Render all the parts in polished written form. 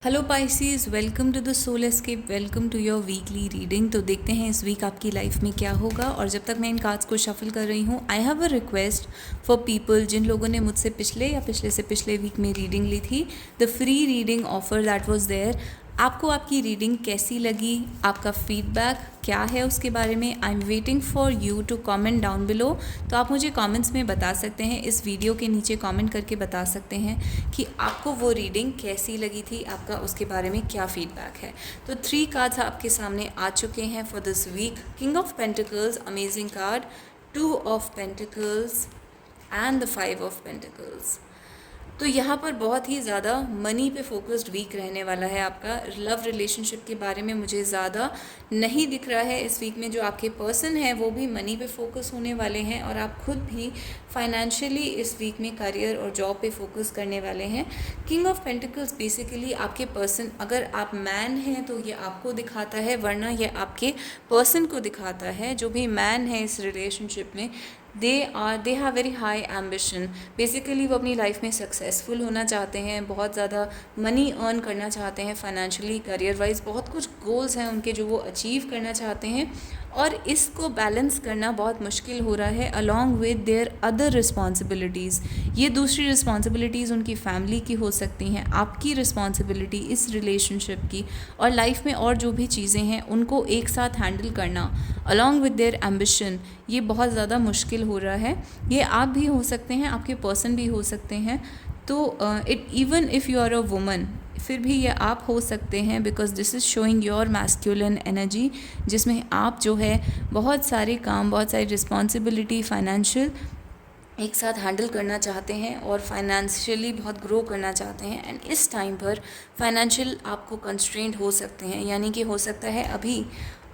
Hello Pisces, welcome to the soul escape, welcome to your weekly reading. तो देखते हैं इस वीक आपकी लाइफ में क्या होगा। और जब तक मैं इन कार्ड्स को शफल कर रही हूँ, I have a request for people जिन लोगों ने मुझसे पिछले या पिछले से पिछले वीक में रीडिंग ली थी, the free reading offer that was there. आपको आपकी रीडिंग कैसी लगी, आपका फीडबैक क्या है उसके बारे में I am waiting for you to comment down below. तो आप मुझे कमेंट्स में बता सकते हैं, इस वीडियो के नीचे कमेंट करके बता सकते हैं कि आपको वो रीडिंग कैसी लगी थी, आपका उसके बारे में क्या फीडबैक है। तो 3 कार्ड्स आपके सामने आ चुके हैं for this week. King of pentacles, amazing card, 2 of pentacles and the 5 of pentacles. तो यहाँ पर बहुत ही ज़्यादा मनी पे फोकस्ड वीक रहने वाला है आपका। लव रिलेशनशिप के बारे में मुझे ज़्यादा नहीं दिख रहा है इस वीक में। जो आपके पर्सन है वो भी मनी पे फोकस होने वाले हैं और आप खुद भी फाइनेंशियली इस वीक में करियर और जॉब पे फोकस करने वाले हैं। किंग ऑफ पेंटिकल्स बेसिकली आपके पर्सन, अगर आप मैन हैं तो ये आपको दिखाता है, वरना ये आपके पर्सन को दिखाता है। जो भी मैन है इस रिलेशनशिप में, they have very high ambition. Basically वो अपनी लाइफ में सक्सेसफुल होना चाहते हैं, बहुत ज़्यादा मनी अर्न करना चाहते हैं, फाइनेंशियली करियर वाइज बहुत कुछ गोल्स हैं उनके जो वो अचीव करना चाहते हैं। और इसको बैलेंस करना बहुत मुश्किल हो रहा है along with their other responsibilities. ये दूसरी रिस्पॉन्सिबिलिटीज़ उनकी फैमिली की हो सकती हैं, आपकी रिस्पॉन्सिबिलिटी इस रिलेशनशिप की, और लाइफ में और जो भी चीज़ें हैं उनको एक साथ हैंडल करना अलॉन्ग विद देयर एम्बिशन, ये बहुत ज़्यादा मुश्किल हो रहा है। ये आप भी हो सकते हैं, आपके पर्सन भी हो सकते हैं। तो it even if you are a woman, फिर भी ये आप हो सकते हैं, because this is showing your masculine energy, जिसमें आप जो है बहुत सारे काम, बहुत सारी रिस्पॉन्सिबिलिटी, फाइनेंशियल एक साथ हैंडल करना चाहते हैं और फाइनेंशियली बहुत ग्रो करना चाहते हैं। एंड इस टाइम पर फाइनेंशियल आपको कंस्ट्रेंट हो सकते हैं, यानी कि हो सकता है अभी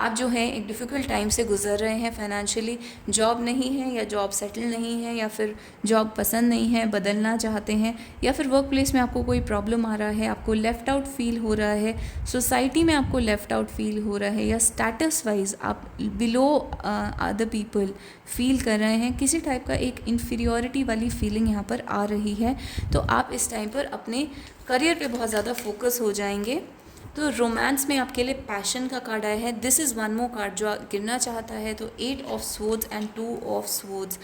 आप जो है एक डिफ़िकल्ट टाइम से गुजर रहे हैं फाइनेंशियली। जॉब नहीं है या जॉब सेटल नहीं है या फिर जॉब पसंद नहीं है, बदलना चाहते हैं, या फिर वर्क प्लेस में आपको कोई प्रॉब्लम आ रहा है, आपको लेफ़्ट आउट फील हो रहा है, सोसाइटी में आपको लेफ़्ट आउट फील हो रहा है, या स्टेटस वाइज आप बिलो अदर पीपल फील कर रहे हैं। किसी टाइप का एक इन्फीरियोरिटी वाली फीलिंग यहाँ पर आ रही है। तो आप इस टाइम पर अपने करियर पे बहुत ज़्यादा फोकस हो जाएंगे। तो रोमांस में आपके लिए पैशन का कार्ड आया है। This is one more card जो गिरना चाहता है। तो 8 of swords and 2 of swords.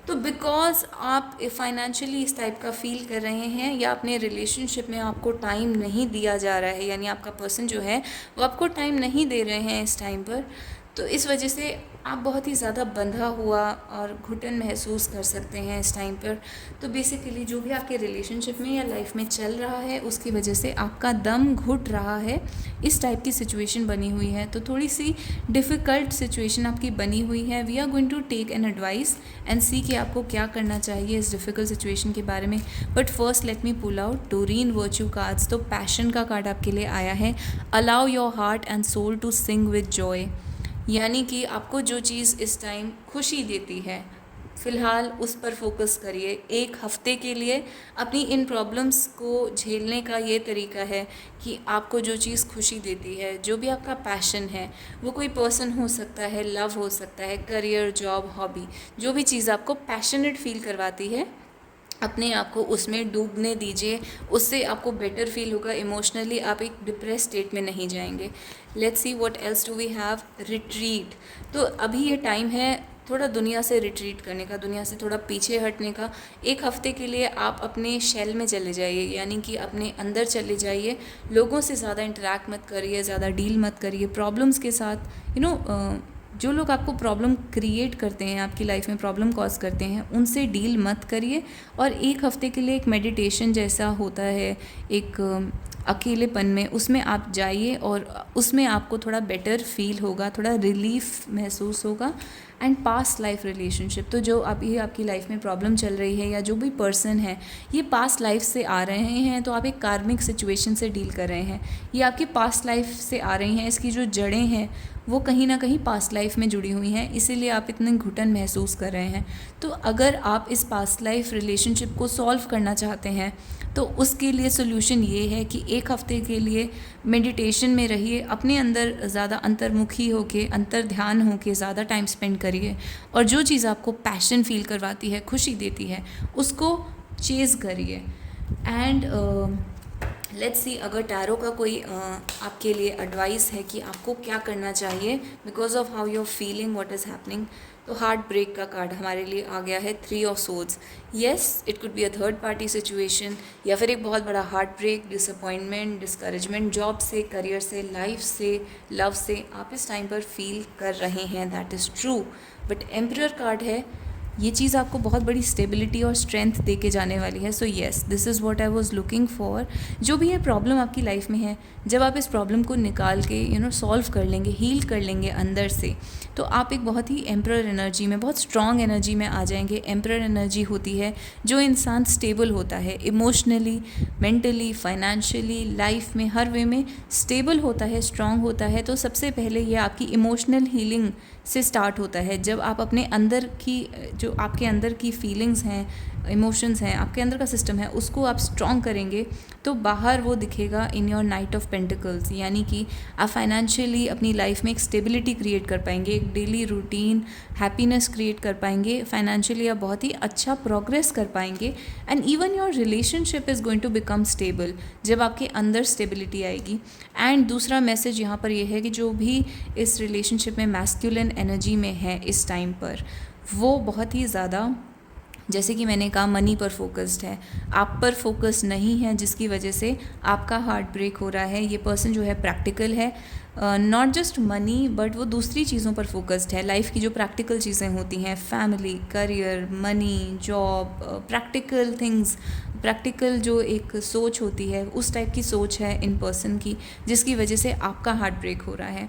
तो बिकॉज आप फाइनेंशियली इस टाइप का फील कर रहे हैं, या अपने रिलेशनशिप में आपको टाइम नहीं दिया जा रहा है, यानी आपका पर्सन जो है वो आपको टाइम नहीं दे रहे हैं इस टाइम पर, तो इस वजह से आप बहुत ही ज़्यादा बंधा हुआ और घुटन महसूस कर सकते हैं इस टाइम पर। तो बेसिकली जो भी आपके रिलेशनशिप में या लाइफ में चल रहा है उसकी वजह से आपका दम घुट रहा है, इस टाइप की सिचुएशन बनी हुई है। तो थोड़ी सी डिफ़िकल्ट सिचुएशन आपकी बनी हुई है। We are going to take an advice and see कि आपको क्या करना चाहिए इस डिफ़िकल्ट सिचुएशन के बारे में। But first let me pull out Doreen Virtue cards. तो पैशन का कार्ड आपके लिए आया है। Allow your heart and soul to sing with joy, यानी कि आपको जो चीज़ इस टाइम खुशी देती है, फ़िलहाल उस पर फोकस करिए। एक हफ्ते के लिए अपनी इन प्रॉब्लम्स को झेलने का ये तरीका है कि आपको जो चीज़ खुशी देती है, जो भी आपका पैशन है, वो कोई पर्सन हो सकता है, लव हो सकता है, करियर, जॉब, हॉबी, जो भी चीज़ आपको पैशनेट फील करवाती है, अपने आप को उसमें डूबने दीजिए। उससे आपको बेटर फील होगा इमोशनली, आप एक डिप्रेस स्टेट में नहीं जाएंगे। Let's see what else do we have. Retreat. तो अभी ये टाइम है थोड़ा दुनिया से रिट्रीट करने का, दुनिया से थोड़ा पीछे हटने का। एक हफ्ते के लिए आप अपने शेल में चले जाइए, यानी कि अपने अंदर चले जाइए। लोगों से ज़्यादा इंटरेक्ट मत करिए, ज़्यादा डील मत करिए प्रॉब्लम्स के साथ। जो लोग आपको प्रॉब्लम क्रिएट करते हैं, आपकी लाइफ में प्रॉब्लम कॉज करते हैं, उनसे डील मत करिए। और एक हफ्ते के लिए एक मेडिटेशन जैसा होता है, एक अकेलेपन में, उसमें आप जाइए और उसमें आपको थोड़ा बेटर फील होगा, थोड़ा रिलीफ महसूस होगा। एंड पास्ट लाइफ रिलेशनशिप, तो जो अभी आपकी लाइफ में प्रॉब्लम चल रही है या जो भी पर्सन है, ये पास्ट लाइफ से आ रहे हैं। तो आप एक कार्मिक सिचुएशन से डील कर रहे हैं, ये आपकी पास्ट लाइफ से आ रही हैं। इसकी जो जड़ें हैं वो कहीं ना कहीं पास्ट लाइफ में जुड़ी हुई हैं, इसीलिए आप इतने घुटन महसूस कर रहे हैं। तो अगर आप इस पास्ट लाइफ रिलेशनशिप को सॉल्व करना चाहते हैं, तो उसके लिए सोल्यूशन ये है कि एक हफ्ते के लिए मेडिटेशन में रहिए, अपने अंदर ज़्यादा अंतर्मुखी होके, अंतर ध्यान होके ज़्यादा टाइम स्पेंड करिए, और जो चीज़ आपको पैशन फील करवाती है, खुशी देती है, उसको चेज़ करिए। एंड लेट्स सी अगर टैरो का कोई आपके लिए एडवाइस है कि आपको क्या करना चाहिए because of how you are feeling what is happening. तो हार्ट ब्रेक का कार्ड हमारे लिए आ गया है, 3 of swords. Yes, it could be a third party situation, या फिर एक बहुत बड़ा heart break, disappointment, discouragement, job से, करियर से, लाइफ से, लव से आप इस टाइम पर फील कर रहे हैं। That is true. But emperor card है, ये चीज़ आपको बहुत बड़ी स्टेबिलिटी और स्ट्रेंथ दे के जाने वाली है। So yes, this is what I was looking for. जो भी ये प्रॉब्लम आपकी लाइफ में है, जब आप इस प्रॉब्लम को निकाल के सॉल्व कर लेंगे, हील कर लेंगे अंदर से, तो आप एक बहुत ही एम्परर एनर्जी में, बहुत स्ट्रॉन्ग एनर्जी में आ जाएंगे। एम्परर एनर्जी होती है जो इंसान स्टेबल होता है, इमोशनली, मेंटली, फाइनेंशियली, लाइफ में, हर वे में स्टेबल होता है, स्ट्रॉन्ग होता है। तो सबसे पहले ये आपकी इमोशनल हीलिंग से स्टार्ट होता है। जब आप अपने अंदर की, जो आपके अंदर की फीलिंग्स हैं, इमोशंस हैं, आपके अंदर का सिस्टम है, उसको आप स्ट्रॉन्ग करेंगे तो बाहर वो दिखेगा in your night of pentacles. यानी कि आप फाइनेंशियली अपनी लाइफ में एक स्टेबिलिटी क्रिएट कर पाएंगे, एक डेली रूटीन, हैप्पीनेस क्रिएट कर पाएंगे। फाइनेंशियली आप बहुत ही अच्छा प्रोग्रेस कर पाएंगे and even your relationship is going to become stable जब आपके अंदर स्टेबिलिटी आएगी। एंड दूसरा मैसेज यहाँ पर यह है कि जो भी इस रिलेशनशिप में मैस्कुलिन एनर्जी में है इस टाइम पर, वो बहुत ही ज़्यादा, जैसे कि मैंने कहा, मनी पर फोकस्ड है, आप पर फोकस नहीं है, जिसकी वजह से आपका हार्ट ब्रेक हो रहा है। ये पर्सन जो है प्रैक्टिकल है, नॉट जस्ट मनी बट वो दूसरी चीज़ों पर फोकस्ड है। लाइफ की जो प्रैक्टिकल चीज़ें होती हैं, family, career, money, job, practical things, practical जो एक सोच होती है, उस टाइप की सोच है इन पर्सन की, जिसकी वजह से आपका हार्ट ब्रेक हो रहा है।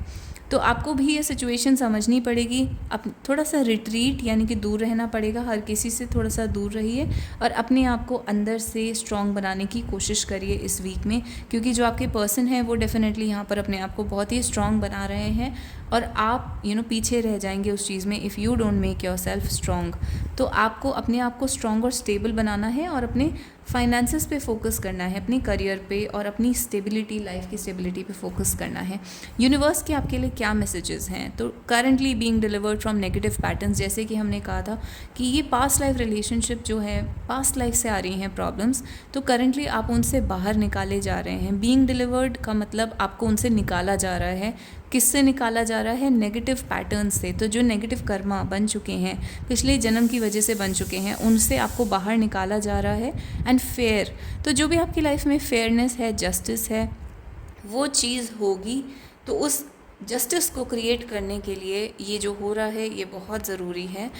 तो आपको भी ये सिचुएशन समझनी पड़ेगी। अब थोड़ा सा रिट्रीट यानी कि दूर रहना पड़ेगा, हर किसी से थोड़ा सा दूर रहिए और अपने आप को अंदर से स्ट्रॉन्ग बनाने की कोशिश करिए इस वीक में, क्योंकि जो आपके पर्सन हैं वो डेफिनेटली यहाँ पर अपने आप को बहुत ही स्ट्रॉन्ग बना रहे हैं और आप पीछे रह जाएंगे उस चीज़ में if you don't make your self strong. तो आपको अपने आप को स्ट्रॉन्ग और स्टेबल बनाना है और अपने फाइनेंसेस पे फोकस करना है, अपनी करियर पे और अपनी स्टेबिलिटी, लाइफ की स्टेबिलिटी पे फोकस करना है। यूनिवर्स के आपके लिए क्या मैसेजेस हैं? तो currently being delivered from negative patterns, जैसे कि हमने कहा था कि ये पास्ट लाइफ रिलेशनशिप जो है, पास्ट लाइफ से आ रही हैं प्रॉब्लम्स, तो करंटली आप उनसे बाहर निकाले जा रहे हैं। बीइंग डिलीवर्ड का मतलब आपको उनसे निकाला जा रहा है। किससे निकाला जा रहा है? नेगेटिव पैटर्न से। तो जो नेगेटिव कर्मा बन चुके हैं, पिछले जन्म की वजह से बन चुके हैं, उनसे आपको बाहर निकाला जा रहा है। एंड फेयर, तो जो भी आपकी लाइफ में फेयरनेस है, जस्टिस है, वो चीज़ होगी। तो उस जस्टिस को क्रिएट करने के लिए ये जो हो रहा है ये बहुत ज़रूरी है।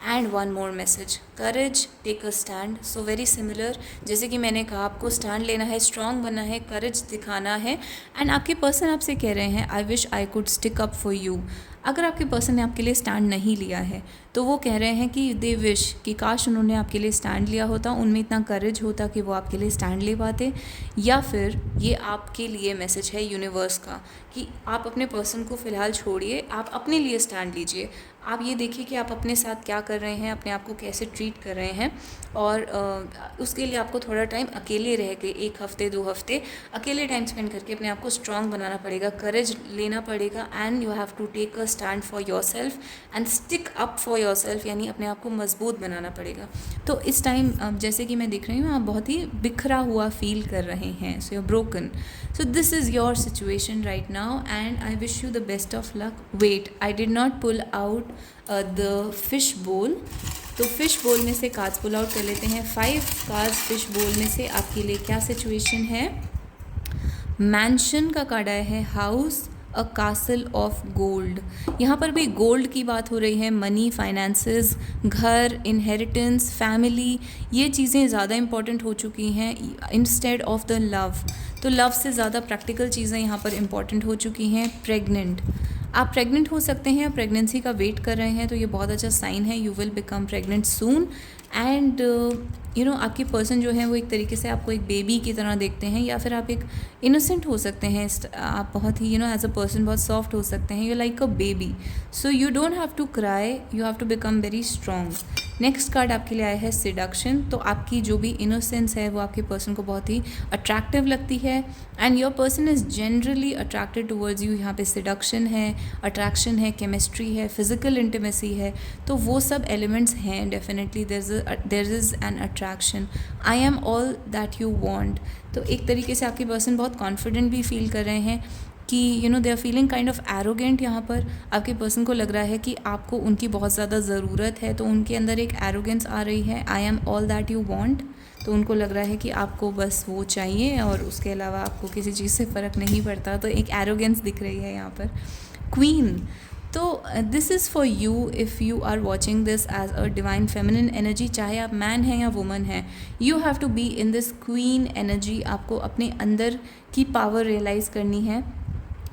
And one more message, courage, take a stand. So very similar, जैसे कि मैंने कहा, आपको स्टैंड लेना है, स्ट्रॉन्ग बनना है, करेज दिखाना है। एंड आपके पर्सन आपसे कह रहे हैं, I wish I could stick up for you. अगर आपके पर्सन ने आपके लिए स्टैंड नहीं लिया है तो वो कह रहे हैं कि दे विश कि काश उन्होंने आपके लिए स्टैंड लिया होता, उनमें इतना करेज होता कि वो आपके लिए स्टैंड ले पाते। या फिर ये आपके लिए मैसेज है यूनिवर्स का कि आप अपने पर्सन को फ़िलहाल छोड़िए, आप अपने लिए स्टैंड लीजिए। आप ये देखिए कि आप अपने साथ क्या कर रहे हैं, अपने आप को कैसे ट्रीट कर रहे हैं, और उसके लिए आपको थोड़ा टाइम अकेले रह के, 1 हफ्ते 2 हफ्ते अकेले टाइम स्पेंड करके अपने आप को स्ट्रॉन्ग बनाना पड़ेगा, करेज लेना पड़ेगा। And you have to take a stand for yourself and stick up for yourself, यानी अपने आप को मजबूत बनाना पड़ेगा। तो इस टाइम जैसे कि मैं देख रही हूँ, आप बहुत ही बिखरा हुआ फील कर रहे हैं। So you are broken. So this is your situation right now and I wish you the best of luck. Wait, I did not pull out the fish bowl. तो फिश बोल में से कार्ड्स पुल आउट कर लेते हैं। 5 cards fish बोल में से आपके लिए क्या सिचुएशन है? मैंशन का कार्ड आया है, house, a castle of gold. यहाँ पर भी गोल्ड की बात हो रही है, मनी, फाइनेंसेस, घर, इनहेरिटेंस, फैमिली, ये चीज़ें ज़्यादा इंपॉर्टेंट हो चुकी हैं इंस्टेड ऑफ द लव। तो लव से ज़्यादा प्रैक्टिकल चीज़ें यहाँ पर इंपॉर्टेंट हो चुकी हैं। प्रेग्नेंट, आप प्रेग्नेंट हो सकते हैं, प्रेगनेंसी का वेट कर रहे हैं, तो ये बहुत अच्छा साइन है। You will become pregnant soon. And आपके पर्सन जो है वो एक तरीके से आपको एक बेबी की तरह देखते हैं, या फिर आप एक इनोसेंट हो सकते हैं। आप बहुत ही एज अ पर्सन बहुत सॉफ्ट हो सकते हैं। You like a baby, so you don't have to cry, you have to become very strong. Next card आपके लिए आया है सिडक्शन। तो आपकी जो भी इनोसेंस है वो आपके पर्सन को बहुत ही अट्रैक्टिव लगती है and your person is generally attracted towards you. यहाँ पे सिडक्शन है, अट्रैक्शन है, केमिस्ट्री है, फिजिकल इंटीमेसी है, तो वो सब एलिमेंट्स हैं definitely. There is an attraction. I am all that you want. तो एक तरीके से आपके पर्सन बहुत कॉन्फिडेंट भी फील कर रहे हैं कि they are feeling kind of arrogant. यहाँ पर आपके पर्सन को लग रहा है कि आपको उनकी बहुत ज़्यादा ज़रूरत है, तो उनके अंदर एक एरोगेंस आ रही है। आई am all that you want. तो उनको लग रहा है कि आपको बस वो चाहिए और उसके अलावा आपको किसी चीज़ से फ़र्क नहीं पड़ता। तो एक एरोगेंस दिख रही है यहाँ पर। क्वीन, तो this is for you if you are watching this as a divine feminine energy, चाहे आप मैन हैं या वुमन हैं। You have to be in this queen energy. आपको अपने अंदर की पावर रियलाइज़ करनी है,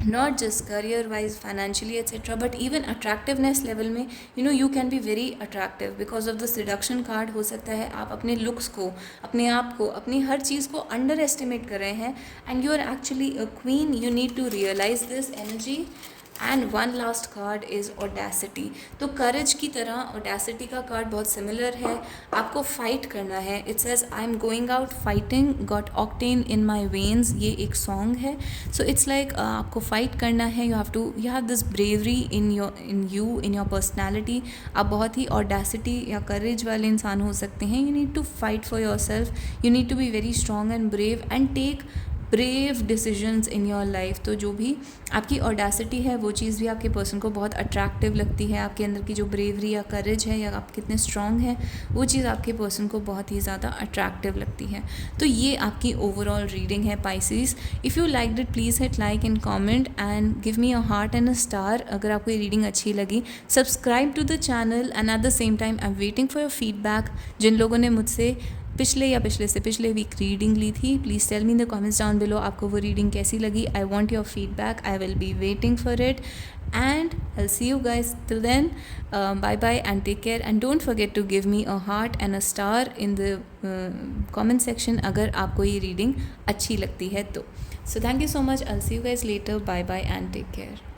not just career wise, financially etcetera, but even attractiveness level में you can be very attractive because of the seduction card. हो सकता है आप अपने लुक्स को, अपने आप को, अपनी हर चीज़ को अंडर एस्टिमेट कर रहे हैं and you are actually a queen. You need to realize this energy. And one last card is audacity. तो करेज की तरह ऑडेसिटी का कार्ड बहुत सिमिलर है। आपको फाइट करना है। It says I am going out fighting, got octane in my veins, ये एक सॉन्ग है। सो इट्स लाइक आपको फाइट करना है। You have this bravery in your personality. आप बहुत ही ऑडेसिटी या करेज वाले इंसान हो सकते हैं। You need to fight for yourself. You need to be very strong and brave and take brave decisions in your life. तो जो भी आपकी ऑडेसिटी है वो चीज़ भी आपके पर्सन को बहुत अट्रैक्टिव लगती है। आपके अंदर की जो ब्रेवरी या करेज है या आप कितने स्ट्रॉन्ग हैं, वो चीज़ आपके पर्सन को बहुत ही ज़्यादा अट्रैक्टिव लगती है। तो ये आपकी ओवरऑल रीडिंग है Pisces. If you like it please hit like in comment and give me a heart and a star अगर आपको ये रीडिंग अच्छी लगी। Subscribe to the channel and at the same time I am waiting for your feedback. जिन लोगों ने मुझसे पिछले या पिछले से पिछले वीक रीडिंग ली थी, please tell me in the comments down below आपको वो रीडिंग कैसी लगी। I want your feedback. I will be waiting for it and I'll see you guys till then. Bye bye and take care, and don't forget to give me a heart and a star in the comment section अगर आपको ये reading अच्छी लगती है तो. So thank you so much. I'll see you guys later. Bye bye and take care.